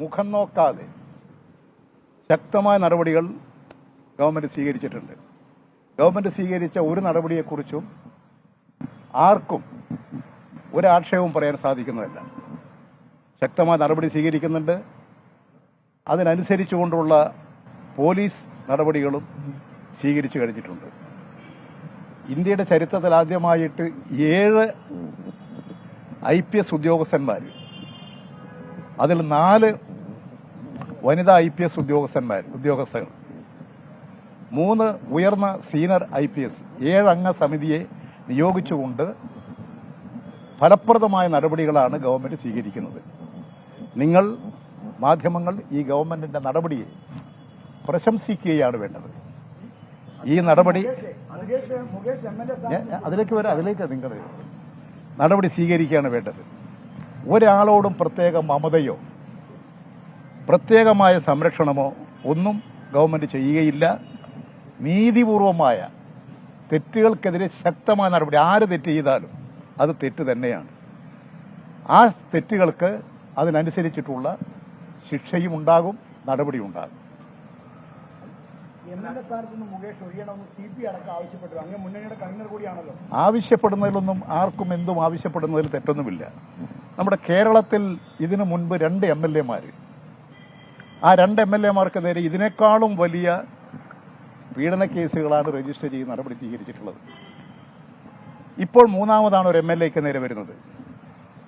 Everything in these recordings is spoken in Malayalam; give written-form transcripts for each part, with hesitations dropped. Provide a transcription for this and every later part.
മുഖം നോക്കാതെ ശക്തമായ നടപടികൾ ഗവൺമെന്റ് സ്വീകരിച്ചിട്ടുണ്ട്. ഗവൺമെന്റ് സ്വീകരിച്ച ഒരു നടപടിയെക്കുറിച്ചും ആർക്കും ഒരാക്ഷേപവും പറയാൻ സാധിക്കുന്നതല്ല. ശക്തമായ നടപടി സ്വീകരിക്കുന്നുണ്ട്. അതിനനുസരിച്ചുകൊണ്ടുള്ള പോലീസ് നടപടികളും സ്വീകരിച്ചു കഴിഞ്ഞിട്ടുണ്ട്. ഇന്ത്യയുടെ ചരിത്രത്തിൽ ആദ്യമായിട്ട് 7 IPS ഉദ്യോഗസ്ഥന്മാർ, അതിൽ 4 വനിതാ IPS ഉദ്യോഗസ്ഥർ, 3 ഉയർന്ന സീനിയർ IPS, 7 അംഗ സമിതിയെ നിയോഗിച്ചുകൊണ്ട് ഫലപ്രദമായ നടപടികളാണ് ഗവൺമെന്റ് സ്വീകരിക്കുന്നത്. നിങ്ങൾ മാധ്യമങ്ങൾ ഈ ഗവൺമെന്റിന്റെ നടപടിയെ പ്രശംസിക്കുകയാണ് വേണ്ടത്. ഈ നടപടി അതിലേക്ക് നിങ്ങൾ നടപടി സ്വീകരിക്കുകയാണ് വേണ്ടത്. ഒരാളോടും പ്രത്യേക മമതയോ പ്രത്യേകമായ സംരക്ഷണമോ ഒന്നും ഗവൺമെന്റ് ചെയ്യുകയില്ല. നീതിപൂർവമായ തെറ്റുകൾക്കെതിരെ ശക്തമായ നടപടി. ആര് തെറ്റ് ചെയ്താലും അത് തെറ്റ് തന്നെയാണ്. ആ തെറ്റുകൾക്ക് അതിനനുസരിച്ചിട്ടുള്ള ശിക്ഷയും ഉണ്ടാകും, നടപടിയും ഉണ്ടാകും. ആവശ്യപ്പെടുന്നതിലൊന്നും ആർക്കും എന്തും ആവശ്യപ്പെടുന്നതിൽ തെറ്റൊന്നുമില്ല. നമ്മുടെ കേരളത്തിൽ ഇതിനു മുൻപ് 2 MLA-മാർ, ആ 2 MLA-മാർക്ക് നേരെ ഇതിനേക്കാളും വലിയ പീഡന കേസുകളാണ് രജിസ്റ്റർ ചെയ്ത് നടപടി സ്വീകരിച്ചിട്ടുള്ളത്. ഇപ്പോൾ 3ാമതാണ് ഒരു MLA-ക്ക് നേരെ വരുന്നത്.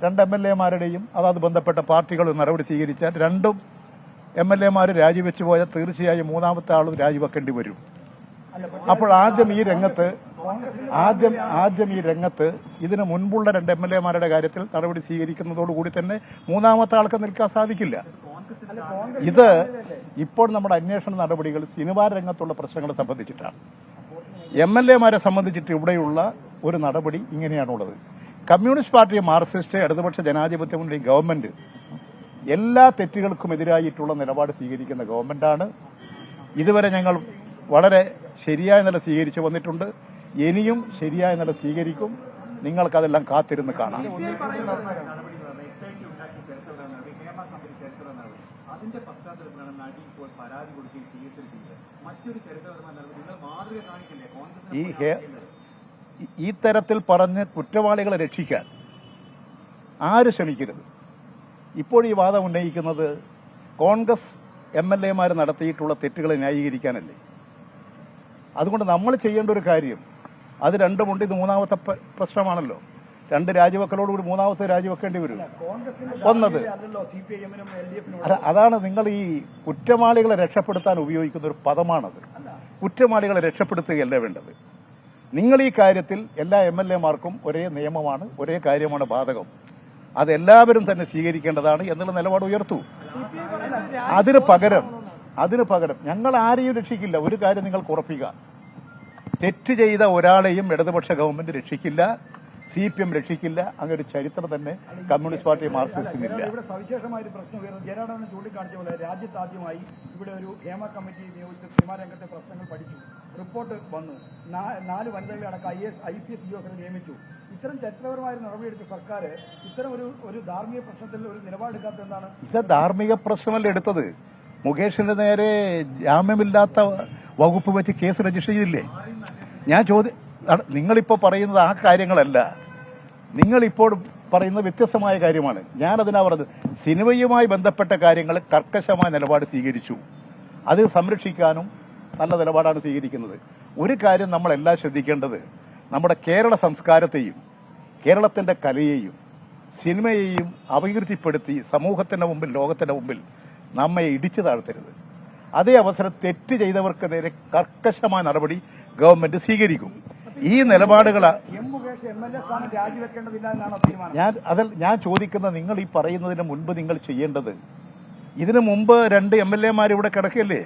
2 MLA-മാരുടെയും അതാത് ബന്ധപ്പെട്ട പാർട്ടികൾ നടപടി സ്വീകരിച്ചാൽ 2 MLA-മാർ രാജിവെച്ചു പോയാൽ തീർച്ചയായും 3ാമത്തെ ആളും രാജിവെക്കേണ്ടി വരും. അപ്പോൾ ആദ്യം ഈ രംഗത്ത് ഇതിനു മുൻപുള്ള 2 MLA-മാരുടെ കാര്യത്തിൽ നടപടി സ്വീകരിക്കുന്നതോടുകൂടി തന്നെ 3ാമത്തെ ആൾക്ക് നിൽക്കാൻ സാധിക്കില്ല. ഇത് ഇപ്പോൾ നമ്മുടെ അന്വേഷണ നടപടികൾ സിനിമാ രംഗത്തുള്ള പ്രശ്നങ്ങളെ സംബന്ധിച്ചിട്ടാണ്. MLA-മാരെ സംബന്ധിച്ചിട്ട് ഇവിടെയുള്ള ഒരു നടപടി ഇങ്ങനെയാണുള്ളത്. കമ്മ്യൂണിസ്റ്റ് പാർട്ടി, മാർക്സിസ്റ്റ്, ഇടതുപക്ഷ ജനാധിപത്യ മുന്നണി ഗവൺമെന്റ് എല്ലാ തെറ്റുകൾക്കും എതിരായിട്ടുള്ള നിലപാട് സ്വീകരിക്കുന്ന ഗവൺമെന്റാണ്. ഇതുവരെ ഞങ്ങൾ വളരെ ശരിയായ നില സ്വീകരിച്ചു വന്നിട്ടുണ്ട്. ഇനിയും ശരിയായ നില സ്വീകരിക്കും. നിങ്ങൾക്കതെല്ലാം കാത്തിരുന്ന് കാണാം. അതിന്റെ പശ്ചാത്തലത്തിലാണ് നടി ഇപ്പോൾ പരാതി കൊടുക്കുകയും ചെയ്തിരിക്കുന്നത്. മറ്റൊരു ചരിത്രപരമായ നടപടി നിങ്ങൾ മാതൃക കാണിക്കില്ലേ? ഈ തരത്തിൽ പറഞ്ഞ് കുറ്റവാളികളെ രക്ഷിക്കാൻ ആര് ശ്രമിക്കരുത്. ഇപ്പോൾ ഈ വാദം ഉന്നയിക്കുന്നത് കോൺഗ്രസ് MLA-മാർ നടത്തിയിട്ടുള്ള തെറ്റുകളെ ന്യായീകരിക്കാനല്ലേ. അതുകൊണ്ട് നമ്മൾ ചെയ്യേണ്ട ഒരു കാര്യം, അത് രണ്ടുമുണ്ട്. ഇത് 3ാമത്തെ പ്രശ്നമാണല്ലോ. 2 രാജിവെക്കലോടുകൂടി 3ാമത്തെ രാജിവെക്കേണ്ടി വരും. ഒന്നത് അതാണ് നിങ്ങൾ ഈ കുറ്റവാളികളെ രക്ഷപ്പെടുത്താൻ ഉപയോഗിക്കുന്ന ഒരു പദമാണത്. കുറ്റവാളികളെ രക്ഷപ്പെടുത്തുകയല്ല വേണ്ടത്. നിങ്ങൾ ഈ കാര്യത്തിൽ എല്ലാ MLA-മാർക്കും ഒരേ നിയമമാണ്, ഒരേ കാര്യമാണ് ബാധകം. അതെല്ലാവരും തന്നെ സ്വീകരിക്കേണ്ടതാണ് എന്നുള്ള നിലപാട് ഉയർത്തു. അതിന് പകരം ഞങ്ങൾ ആരെയും രക്ഷിക്കില്ല. ഒരു കാര്യം നിങ്ങൾക്ക് ഉറപ്പിക്കുക, തെറ്റ് ചെയ്ത ഒരാളെയും ഇടതുപക്ഷ ഗവൺമെന്റ് രക്ഷിക്കില്ല, CPM രക്ഷിക്കില്ല. അങ്ങനെ ഒരു ചരിത്രം തന്നെ കമ്മ്യൂണിസ്റ്റ് പാർട്ടി, മാർക്സിസ്റ്റിനില്ല. ഇവിടെ സവിശേഷമായ ഒരു പ്രശ്നം ഉയർന്നു. ജയരാജൻ ചൂണ്ടിക്കാണിച്ച പോലെ രാജ്യത്താദ്യമായി ഇവിടെ ഒരു ഹേമ കമ്മിറ്റി നിയോഗിച്ച് സിനിമാ രംഗത്തെ പ്രശ്നങ്ങൾ പഠിച്ചു. റിപ്പോർട്ട് വന്നു. 4 വനിതകളെ അടക്കം IPS ഉദ്യോഗസ്ഥരെ നിയമിച്ചു. ഇത്തരം ചരിത്രപരമായ നടപടിയെടുത്ത സർക്കാർ ഇത്തരം ഒരു ധാർമ്മിക പ്രശ്നത്തിൽ ഒരു നിലപാടെടുക്കാത്ത എന്താണ്? ഇത് ധാർമ്മിക പ്രശ്നമല്ല എടുത്തത്. മുകേഷിന്റെ നേരെ ജാമ്യമില്ലാത്ത വകുപ്പ് വെച്ച് കേസ് രജിസ്റ്റർ ചെയ്തില്ലേ? നിങ്ങളിപ്പോ പറയുന്നത് ആ കാര്യങ്ങളല്ല. നിങ്ങളിപ്പോൾ പറയുന്നത് വ്യത്യസ്തമായ കാര്യമാണ്. ഞാനതിനാ പറഞ്ഞത്, സിനിമയുമായി ബന്ധപ്പെട്ട കാര്യങ്ങൾ കർക്കശമായ നിലപാട് സ്വീകരിച്ചു. അത് സംരക്ഷിക്കാനും നല്ല നിലപാടാണ് സ്വീകരിക്കുന്നത്. ഒരു കാര്യം നമ്മളെല്ലാം ശ്രദ്ധിക്കേണ്ടത്, നമ്മുടെ കേരള സംസ്കാരത്തെയും കേരളത്തിന്റെ കലയെയും സിനിമയെയും അപകീർത്തിപ്പെടുത്തി സമൂഹത്തിന്റെ മുമ്പിൽ, ലോകത്തിന്റെ മുമ്പിൽ നമ്മെ ഇടിച്ചു താഴ്ത്തരുത്. അതേ അവസരം തെറ്റ് ചെയ്തവർക്ക് നേരെ കർക്കശമായ നടപടി ഗവൺമെന്റ് സ്വീകരിക്കും. ഈ നിലപാടുകളാണ് ഞാൻ ചോദിക്കുന്നത്. നിങ്ങൾ ഈ പറയുന്നതിന് മുൻപ് നിങ്ങൾ ചെയ്യേണ്ടത്, ഇതിനു മുമ്പ് 2 MLA-മാർ ഇവിടെ കിടക്കല്ലേ?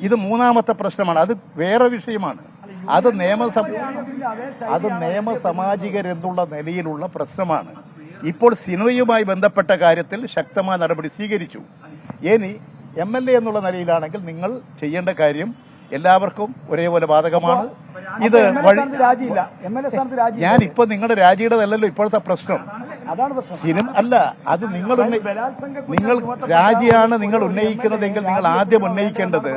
ഇത് 3ാമത്തെ പ്രശ്നമാണ്. അത് വേറെ വിഷയമാണ്. അത് നിയമസാമാജികരെന്നുള്ള നിലയിലുള്ള പ്രശ്നമാണ്. ഇപ്പോൾ സിനിമയുമായി ബന്ധപ്പെട്ട കാര്യത്തിൽ ശക്തമായ നടപടി സ്വീകരിച്ചു. ഇനി MLA എന്നുള്ള നിലയിലാണെങ്കിൽ നിങ്ങൾ ചെയ്യേണ്ട കാര്യം എല്ലാവർക്കും ഒരേപോലെ ബാധകമാണ്. ഇത് വഴി രാജിയില്ല, MLA സ്ഥാനത്ത് രാജി. ഞാൻ ഇപ്പൊ നിങ്ങളുടെ രാജിയുടേതല്ലല്ലോ ഇപ്പോഴത്തെ പ്രശ്നം. അതാണ് പ്രശ്നം. സിനിമ അല്ല, അത് നിങ്ങൾ രാജിയാണ് നിങ്ങൾ ഉന്നയിക്കുന്നതെങ്കിൽ നിങ്ങൾ ആദ്യം ഉന്നയിക്കേണ്ടത്,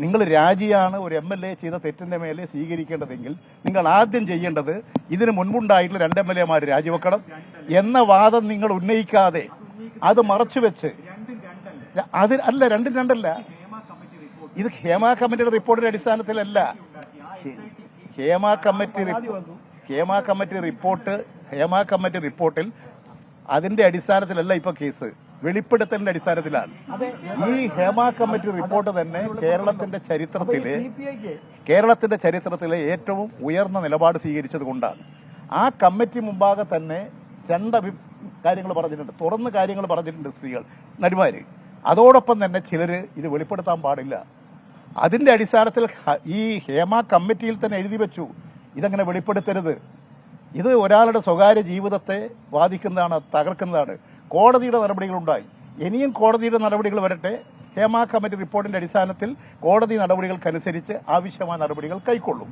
നിങ്ങൾ രാജിയാണ് ഒരു MLA ചെയ്ത തെറ്റിന്റെ മേലെ സ്വീകരിക്കേണ്ടതെങ്കിൽ നിങ്ങൾ ആദ്യം ചെയ്യേണ്ടത് ഇതിന് മുൻപുണ്ടായിട്ടുള്ള 2 MLA മാർ രാജിവെക്കണം എന്ന വാദം നിങ്ങൾ ഉന്നയിക്കാതെ അത് മറച്ചുവെച്ച് അത് അല്ല, രണ്ടും രണ്ടല്ല. ഇത് ഹേമ കമ്മിറ്റിയുടെ റിപ്പോർട്ടിന്റെ അടിസ്ഥാനത്തിലല്ല. ഹേമ കമ്മിറ്റി റിപ്പോർട്ടിൽ അതിന്റെ അടിസ്ഥാനത്തിലല്ല ഇപ്പൊ കേസ്, വെളിപ്പെടുത്തലിന്റെ അടിസ്ഥാനത്തിലാണ്. ഈ ഹേമ കമ്മിറ്റി റിപ്പോർട്ട് തന്നെ കേരളത്തിന്റെ ചരിത്രത്തിലെ ഏറ്റവും ഉയർന്ന നിലപാട് സ്വീകരിച്ചത് കൊണ്ടാണ്. ആ കമ്മിറ്റി മുമ്പാകെ തന്നെ 2 കാര്യങ്ങൾ പറഞ്ഞിട്ടുണ്ട്, തുറന്ന് കാര്യങ്ങൾ പറഞ്ഞിട്ടുണ്ട് സ്ത്രീകൾ നടിമാര്. അതോടൊപ്പം തന്നെ ചിലര് ഇത് വെളിപ്പെടുത്താൻ പാടില്ല. അതിന്റെ അടിസ്ഥാനത്തിൽ ഈ ഹേമ കമ്മിറ്റിയിൽ തന്നെ എഴുതി വെച്ചു, ഇതങ്ങനെ വെളിപ്പെടുത്തരുത്, ഇത് ഒരാളുടെ സ്വകാര്യ ജീവിതത്തെ ബാധിക്കുന്നതാണ്, തകർക്കുന്നതാണ്. കോടതിയുടെ നടപടികളുണ്ടായി, ഇനിയും കോടതിയുടെ നടപടികൾ വരട്ടെ. ഹേമ കമ്മിറ്റി റിപ്പോർട്ടിന്റെ അടിസ്ഥാനത്തിൽ കോടതി നടപടികൾക്കനുസരിച്ച് ആവശ്യമായ നടപടികൾ കൈക്കൊള്ളും.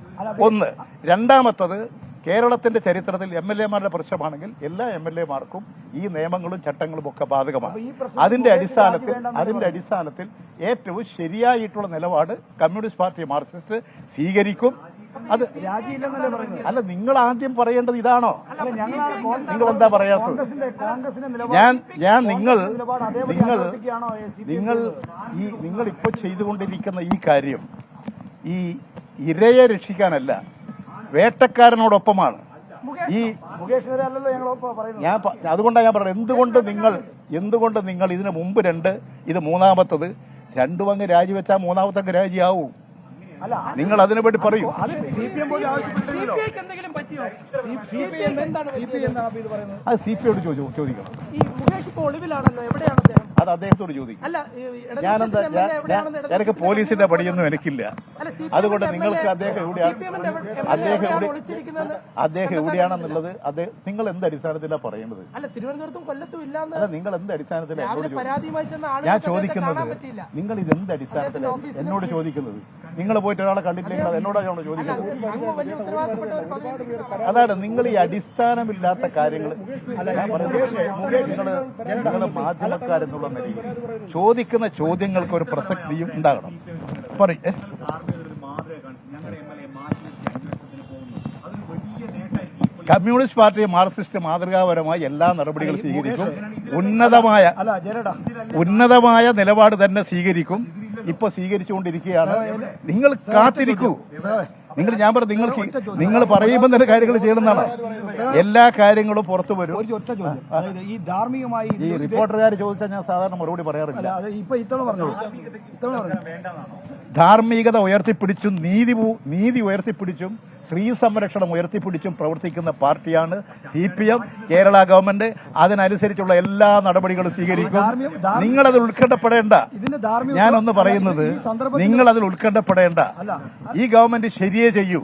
ഒന്ന്. രണ്ടാമത്തത്, കേരളത്തിന്റെ ചരിത്രത്തിൽ MLA മാരുടെ പ്രശ്നമാണെങ്കിൽ എല്ലാ MLA മാർക്കും ഈ നിയമങ്ങളും ചട്ടങ്ങളും ഒക്കെ ബാധകമാണ്. അതിന്റെ അടിസ്ഥാനത്തിൽ ഏറ്റവും ശരിയായിട്ടുള്ള നിലപാട് കമ്മ്യൂണിസ്റ്റ് പാർട്ടി മാർക്സിസ്റ്റ് സ്വീകരിക്കും. അത് അല്ല, നിങ്ങൾ ആദ്യം പറയേണ്ടത് ഇതാണോ? നിങ്ങൾ എന്താ പറയാത്തത്? നിങ്ങൾ ഇപ്പൊ ചെയ്തുകൊണ്ടിരിക്കുന്ന ഈ കാര്യം ഈ ഇരയെ രക്ഷിക്കാനല്ല, വേട്ടക്കാരനോടൊപ്പമാണ്. അതുകൊണ്ടാണ് ഞാൻ പറയുന്നത്, എന്തുകൊണ്ട് നിങ്ങൾ ഇതിന് മുമ്പ് 2, ഇത് മൂന്നാമത്തത്. 2 അങ്ങ് രാജിവെച്ചാൽ മൂന്നാമത്തെ രാജിയാവും. നിങ്ങൾ അതിനെ പറ്റി പറയൂ. അത് CPI ചോദിക്കണം. അത് അദ്ദേഹത്തോട് ചോദിക്കും. ഞാനൊക്കെ പോലീസിന്റെ പടിയൊന്നും എനിക്കില്ല. അതുകൊണ്ട് നിങ്ങൾക്ക് അദ്ദേഹം എവിടെയാണെന്നുള്ളത് നിങ്ങൾ എന്ത് അടിസ്ഥാനത്തിലാണ് പറയുന്നത്? അല്ല, നിങ്ങൾ എന്ത് അടിസ്ഥാനത്തിലാണ് ഞാൻ ചോദിക്കുന്നത്? നിങ്ങൾ ഇത് എന്ത് അടിസ്ഥാനത്തിലാണ് എന്നോട് ചോദിക്കുന്നത്? നിങ്ങൾ പോയിട്ട് ഒരാളെ കണ്ടിട്ടില്ലെങ്കിൽ അത് എന്നോടാണ് ചോദിക്കുന്നത്. അതാണ് നിങ്ങൾ ഈ അടിസ്ഥാനമില്ലാത്ത കാര്യങ്ങൾ. നിങ്ങൾ മാധ്യമക്കാരെന്നുള്ള നിലയിൽ ചോദിക്കുന്ന ചോദ്യങ്ങൾക്ക് ഒരു പ്രസക്തിയും ഉണ്ടാകണം. പറയും. കമ്മ്യൂണിസ്റ്റ് പാർട്ടി മാർക്സിസ്റ്റ് മാതൃകാപരമായി എല്ലാ നടപടികളും സ്വീകരിക്കും. ഉന്നതമായ നിലപാട് തന്നെ സ്വീകരിക്കും. ഇപ്പൊ സ്വീകരിച്ചുകൊണ്ടിരിക്കുകയാണ്. നിങ്ങൾ കാത്തിരിക്കൂ. നിങ്ങൾ പറയുമ്പോൾ തന്നെ കാര്യങ്ങൾ ചെയ്യണമെന്നാണ്. എല്ലാ കാര്യങ്ങളും പുറത്തു വരും. ഈ റിപ്പോർട്ടർകാർ ചോദിച്ചാൽ ഞാൻ സാധാരണ മറുപടി പറയാറില്ല. ധാർമ്മികത ഉയർത്തിപ്പിടിച്ചും നീതി ഉയർത്തിപ്പിടിച്ചും സ്ത്രീ സംരക്ഷണം ഉയർത്തിപ്പിടിച്ചും പ്രവർത്തിക്കുന്ന പാർട്ടിയാണ് CPM. കേരള ഗവൺമെന്റ് അതിനനുസരിച്ചുള്ള എല്ലാ നടപടികളും സ്വീകരിക്കും. നിങ്ങളതിൽ ഉത്കണ്ഠപ്പെടേണ്ട. ഞാനൊന്ന് പറയുന്നത്, നിങ്ങളതിൽ ഉത്കണ്ഠപ്പെടേണ്ട. ഈ ഗവൺമെന്റ് ശരിയേ ചെയ്യൂ.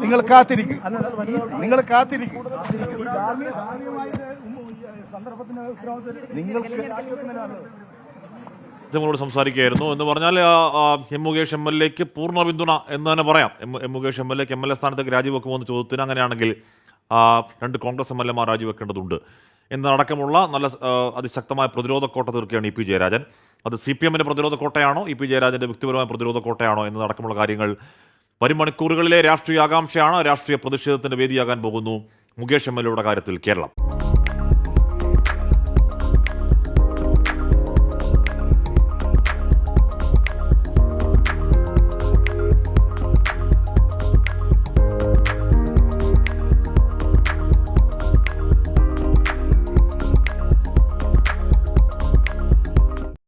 നിങ്ങൾ കാത്തിരിക്കും. നമ്മളോട് സംസാരിക്കുകയായിരുന്നു. എന്ന് പറഞ്ഞാൽ എം മുകേഷ് MLAക്ക് പൂർണ്ണ പിന്തുണ എന്ന് തന്നെ പറയാം. എം മുകേഷ് MLAക്ക് MLA സ്ഥാനത്തേക്ക് രാജിവെക്കുമെന്ന് ചോദ്യത്തിന് അങ്ങനെയാണെങ്കിൽ 2 കോൺഗ്രസ് MLA മാർ രാജിവെക്കേണ്ടതുണ്ട് എന്നടക്കമുള്ള നല്ല അതിശക്തമായ പ്രതിരോധ കോട്ട തീർക്കുകയാണ് EP ജയരാജൻ. അത് CPMന്റെ പ്രതിരോധ കോട്ടയാണോ, EP ജയരാജന്റെ വ്യക്തിപരമായ പ്രതിരോധ കോട്ടയാണോ എന്നതടക്കമുള്ള കാര്യങ്ങൾ വരും മണിക്കൂറുകളിലെ രാഷ്ട്രീയ ആകാംക്ഷയാണ്. രാഷ്ട്രീയ പ്രതിഷേധത്തിന്റെ വേദിയാകാൻ പോകുന്നു മുകേഷ് MLAയുടെ കാര്യത്തിൽ കേരളം.